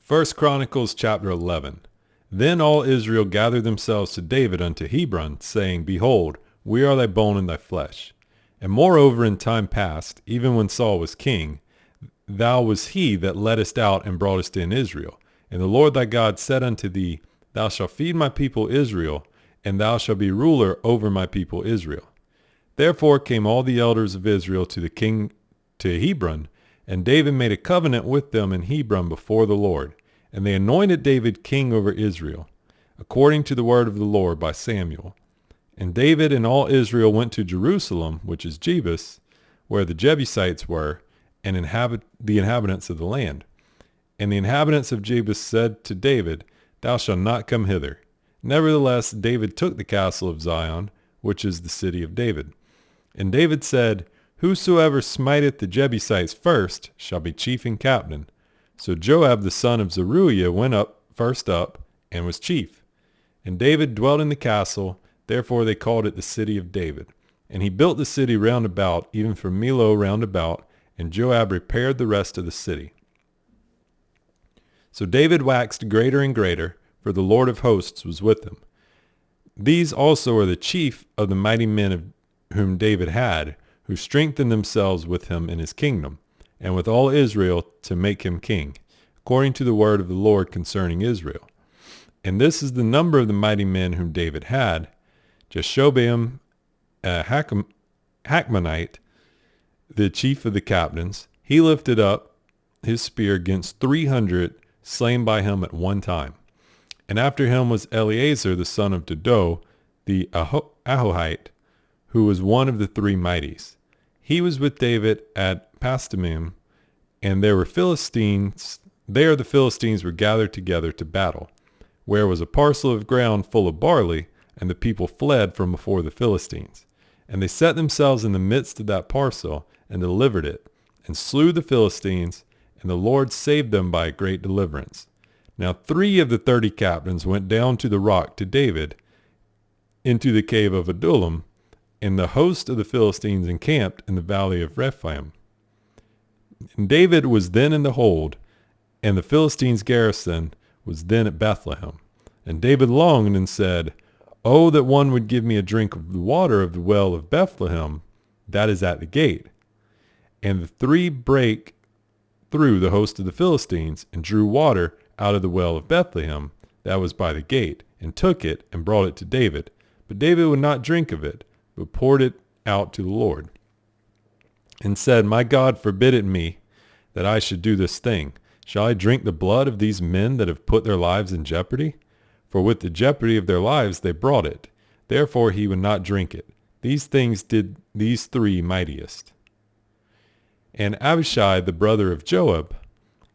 1 Chronicles chapter 11. Then all Israel gathered themselves to David unto Hebron, saying, Behold, we are thy bone and thy flesh. And moreover in time past, even when Saul was king, thou was he that leddest out and broughtest in Israel. And the Lord thy God said unto thee, Thou shalt feed my people Israel, and thou shalt be ruler over my people Israel. Therefore came all the elders of Israel to the king to Hebron, and David made a covenant with them in Hebron before the Lord. And they anointed David king over Israel, according to the word of the Lord by Samuel. And David and all Israel went to Jerusalem, which is Jebus, where the Jebusites were, and the inhabitants of the land. And the inhabitants of Jebus said to David, Thou shalt not come hither. Nevertheless, David took the castle of Zion, which is the city of David. And David said, Whosoever smiteth the Jebusites first shall be chief and captain. So Joab the son of Zeruiah went up first and was chief. And David dwelt in the castle, therefore they called it the city of David. And he built the city round about, even from Millo round about, and Joab repaired the rest of the city. So David waxed greater and greater, for the Lord of hosts was with him. These also are the chief of the mighty men of whom David had, who strengthened themselves with him in his kingdom, and with all Israel to make him king, according to the word of the Lord concerning Israel. And this is the number of the mighty men whom David had: Jeshobeam, Hachmonite, the chief of the captains. He lifted up his spear against 300 slain by him at one time. And after him was Eleazar the son of Dodo, the Ahohite, who was one of the three mighties. He was with David at Pasdamim, and there the Philistines were gathered together to battle, where was a parcel of ground full of barley, and the people fled from before the Philistines. And they set themselves in the midst of that parcel, and delivered it, and slew the Philistines, and the Lord saved them by a great deliverance. Now 3 of the 30 captains went down to the rock to David into the cave of Adullam, and the host of the Philistines encamped in the valley of Rephaim. And David was then in the hold, and the Philistines' garrison was then at Bethlehem. And David longed and said, Oh, that one would give me a drink of the water of the well of Bethlehem, that is at the gate. And the 3 brake through the host of the Philistines, and drew water out of the well of Bethlehem, that was by the gate, and took it, and brought it to David. But David would not drink of it, but poured it out to the Lord, and said, My God forbid it me, that I should do this thing. Shall I drink the blood of these men that have put their lives in jeopardy? For with the jeopardy of their lives they brought it. Therefore he would not drink it. These things did these 3 mightiest. And Abishai the brother of Joab,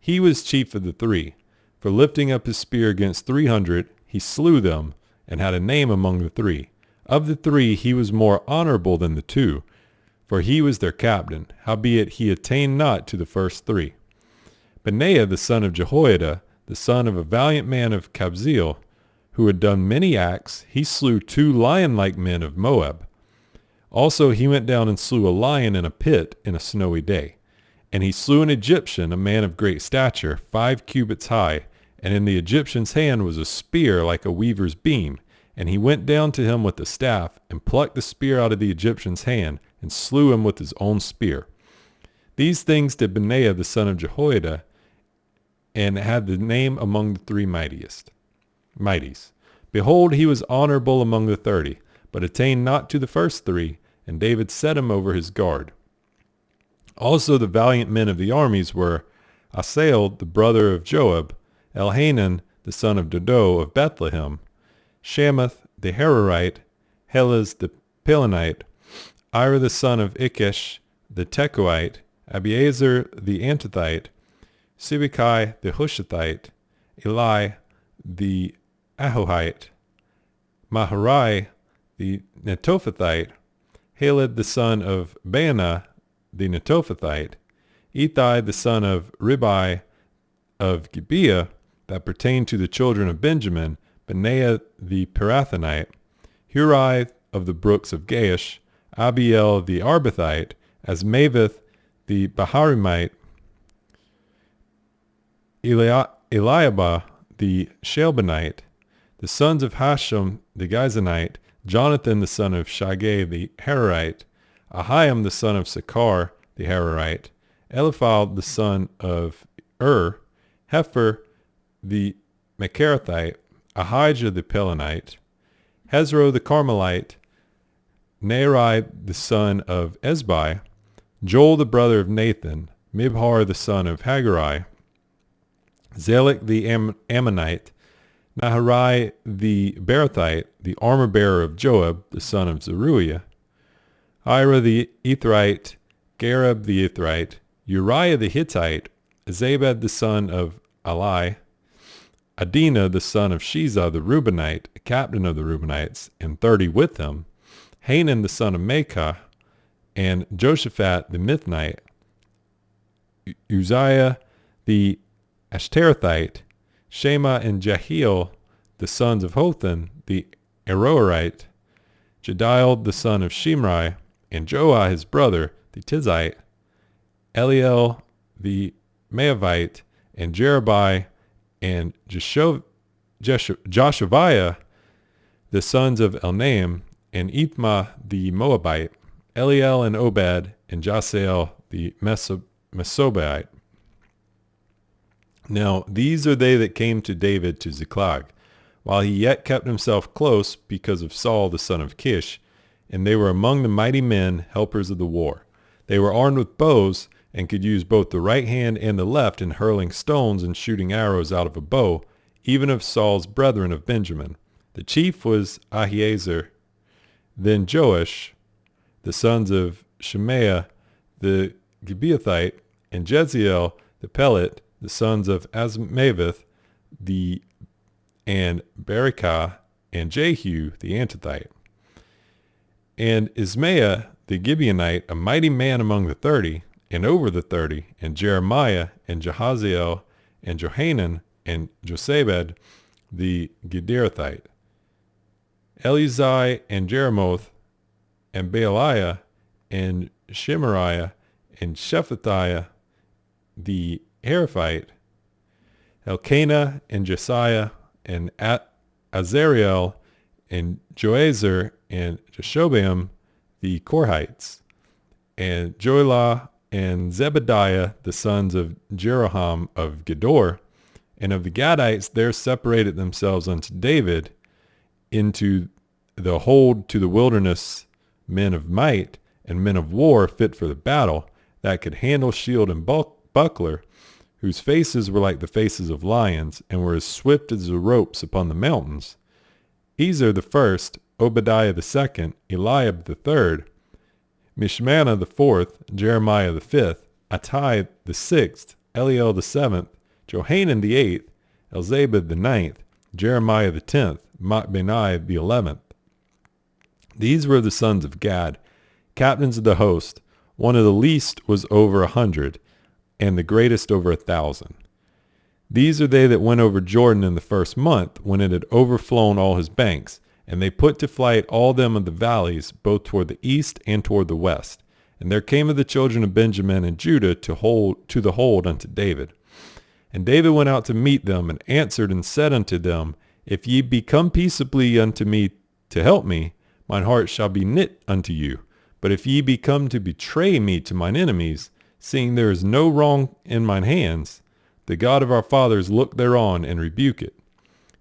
he was chief of the 3. For lifting up his spear against 300, he slew them, and had a name among the 3. Of the 3 he was more honorable than the 2, for he was their captain, howbeit he attained not to the first 3. Benaiah the son of Jehoiada, the son of a valiant man of Kabzeel, who had done many acts, he slew 2 lion-like men of Moab. Also he went down and slew a lion in a pit in a snowy day. And he slew an Egyptian, a man of great stature, 5 cubits high, and in the Egyptian's hand was a spear like a weaver's beam. And he went down to him with the staff, and plucked the spear out of the Egyptian's hand, and slew him with his own spear. These things did Benaiah the son of Jehoiada, and had the name among the 3 mighties. Behold, he was honorable among the 30, but attained not to the first 3, and David set him over his guard. Also the valiant men of the armies were Asael the brother of Joab, Elhanan the son of Dodo of Bethlehem, Shamath the Hararite, Helez the Pelonite, Ira the son of Ikish the Tekoite, Abiezer the Antothite, Sibbecai the Hushathite, Eli the Ahohite, Maharai the Netophathite, Haled the son of Baanah the Netophathite, Ethai the son of Ribai of Gibeah, that pertained to the children of Benjamin, Benaiah the Pirathonite, Hurai of the brooks of Gaish, Abiel the Arbathite, Asmaveth the Baharimite, Eliabah the Shelbanite, the sons of Hashem the Gizonite, Jonathan the son of Shaggai the Hararite, Ahiam the son of Sakar the Hararite, Eliphal the son of Hefer the Mecherathite, Ahijah the Pelonite, Hezro the Carmelite, Neri the son of Ezbai, Joel the brother of Nathan, Mibhar the son of Haggai, Zelek the Ammonite, Naharai the Berathite, the armor-bearer of Joab, the son of Zeruiah, Ira the Ethrite, Gareb the Ethrite, Uriah the Hittite, Zabad the son of Alai, Adina the son of Shiza the Reubenite, a captain of the Reubenites, and 30 with him, Hanan the son of Makah, and Joshaphat the Mithnite, Uzziah the Ashterathite, Shema and Jehiel the sons of Hothan the Aroerite, Jediel the son of Shimri, and Joah his brother the Tizite, Eliel the Maavite, and Jerubai and Joshaviah the sons of Elnaim, and Ithma the Moabite, Eliel and Obed, and Jasael the Mesobite. Now these are they that came to David to Ziklag, while he yet kept himself close because of Saul the son of Kish, and they were among the mighty men, helpers of the war. They were armed with bows, and could use both the right hand and the left in hurling stones and shooting arrows out of a bow, even of Saul's brethren of Benjamin. The chief was Ahiezer, then Joash, the sons of Shemaiah the Gibeathite, and Jeziel the Pelet, the sons of Azmaveth, and Berekah, and Jehu the Antithite. And Ismaiah the Gibeonite, a mighty man among the 30, and over the 30, and Jeremiah, and Jehaziel, and Johanan, and Josabed the Gederathite, Elizai, and Jeremoth, and Baaliah, and Shemariah, and Shephatiah the Heraphite, Elkanah, and Jesiah, and Azariel, and Joazer, and Jeshobeam the Korhites, and Joelah, and Zebediah the sons of Jeroham of Gedor. And of the Gadites there separated themselves unto David into the hold to the wilderness men of might, and men of war fit for the battle, that could handle shield and buckler, whose faces were like the faces of lions, and were as swift as the ropes upon the mountains. Ezer the first, Obadiah the second, Eliab the third, Mishmannah the fourth, Jeremiah the fifth, Attai the sixth, Eliel the seventh, Johanan the eighth, Elzabad the ninth, Jeremiah the 10th, Machbenai the 11th. These were the sons of Gad, captains of the host. One of the least was over 100, and the greatest over 1,000. These are they that went over Jordan in the first month, when it had overflown all his banks, and they put to flight all them of the valleys, both toward the east and toward the west. And there came of the children of Benjamin and Judah to the hold unto David. And David went out to meet them, and answered and said unto them, If ye be come peaceably unto me to help me, mine heart shall be knit unto you. But if ye be come to betray me to mine enemies, seeing there is no wrong in mine hands, the God of our fathers look thereon and rebuke it.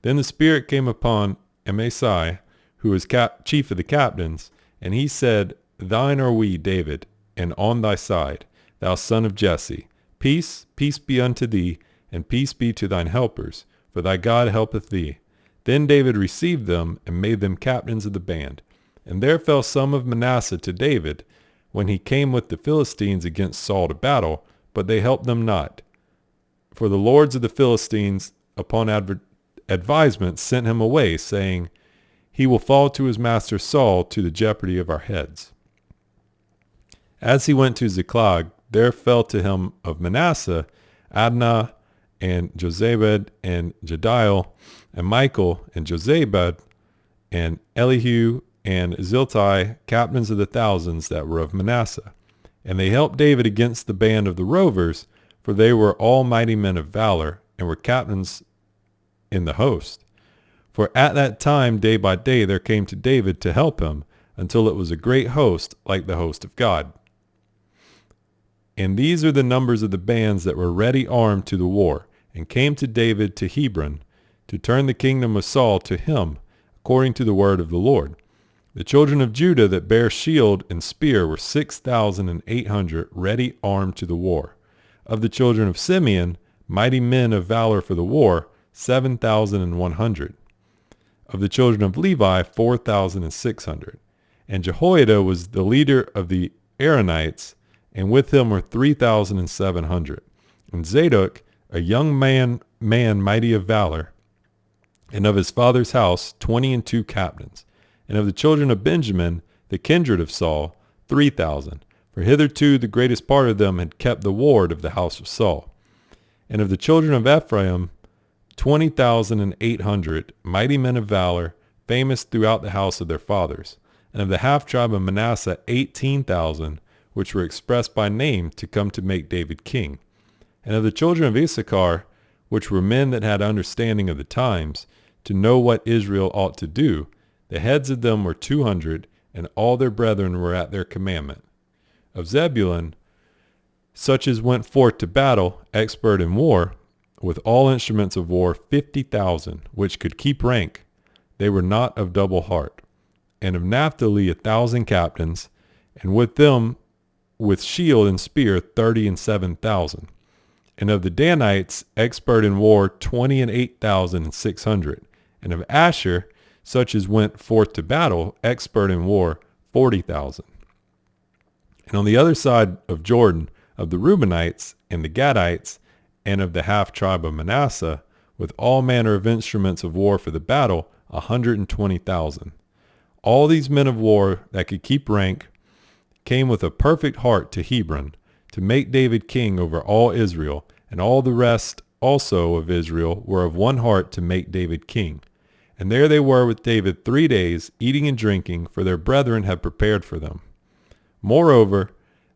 Then the Spirit came upon Amasai, who was chief of the captains, and he said, Thine are we, David, and on thy side, thou son of Jesse. Peace, peace be unto thee, and peace be to thine helpers, for thy God helpeth thee. Then David received them, and made them captains of the band. And there fell some of Manasseh to David, when he came with the Philistines against Saul to battle, but they helped them not. For the lords of the Philistines, upon advisement, sent him away, saying, He will fall to his master Saul, to the jeopardy of our heads. As he went to Ziklag, there fell to him of Manasseh Adnah, and Jozabad, and Jediel, and Michael, and Jozabad, and Elihu, and Ziltai, captains of the thousands that were of Manasseh. And they helped David against the band of the rovers, for they were all mighty men of valor, and were captains in the host. For at that time, day by day, there came to David to help him, until it was a great host, like the host of God. And these are the numbers of the bands that were ready armed to the war, and came to David to Hebron, to turn the kingdom of Saul to him, according to the word of the Lord. The children of Judah that bare shield and spear were 6,800 ready armed to the war. Of the children of Simeon, mighty men of valor for the war, 7,100. Of the children of Levi, 4,600. And Jehoiada was the leader of the Aaronites, and with him were 3,700. And Zadok, a young man mighty of valor, and of his father's house 22 captains. And of the children of Benjamin, the kindred of Saul, 3,000. For hitherto the greatest part of them had kept the ward of the house of Saul. And of the children of Ephraim, 20,800 mighty men of valor, famous throughout the house of their fathers. And of the half tribe of Manasseh, 18,000, which were expressed by name to come to make David king. And of the children of Issachar, which were men that had understanding of the times, to know what Israel ought to do, the heads of them were 200, and all their brethren were at their commandment. Of Zebulun, such as went forth to battle, expert in war, with all instruments of war, 50,000, which could keep rank. They were not of double heart. And of Naphtali 1,000 captains, and with them with shield and spear 37,000. And of the Danites, expert in war, 28,600. And of Asher, such as went forth to battle, expert in war, 40,000. And on the other side of Jordan, of the Reubenites and the Gadites, and of the half tribe of Manasseh, with all manner of instruments of war for the battle, 120,000. All these men of war that could keep rank came with a perfect heart to Hebron, to make David king over all Israel, and all the rest also of Israel were of one heart to make David king. And there they were with David 3 days, eating and drinking, for their brethren had prepared for them. Moreover,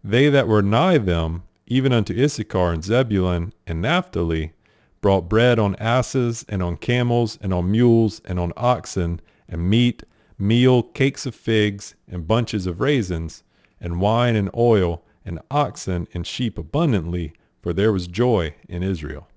they that were nigh them, even unto Issachar and Zebulun and Naphtali, brought bread on asses, and on camels, and on mules, and on oxen, and meat, meal, cakes of figs, and bunches of raisins, and wine and oil, and oxen and sheep abundantly, for there was joy in Israel.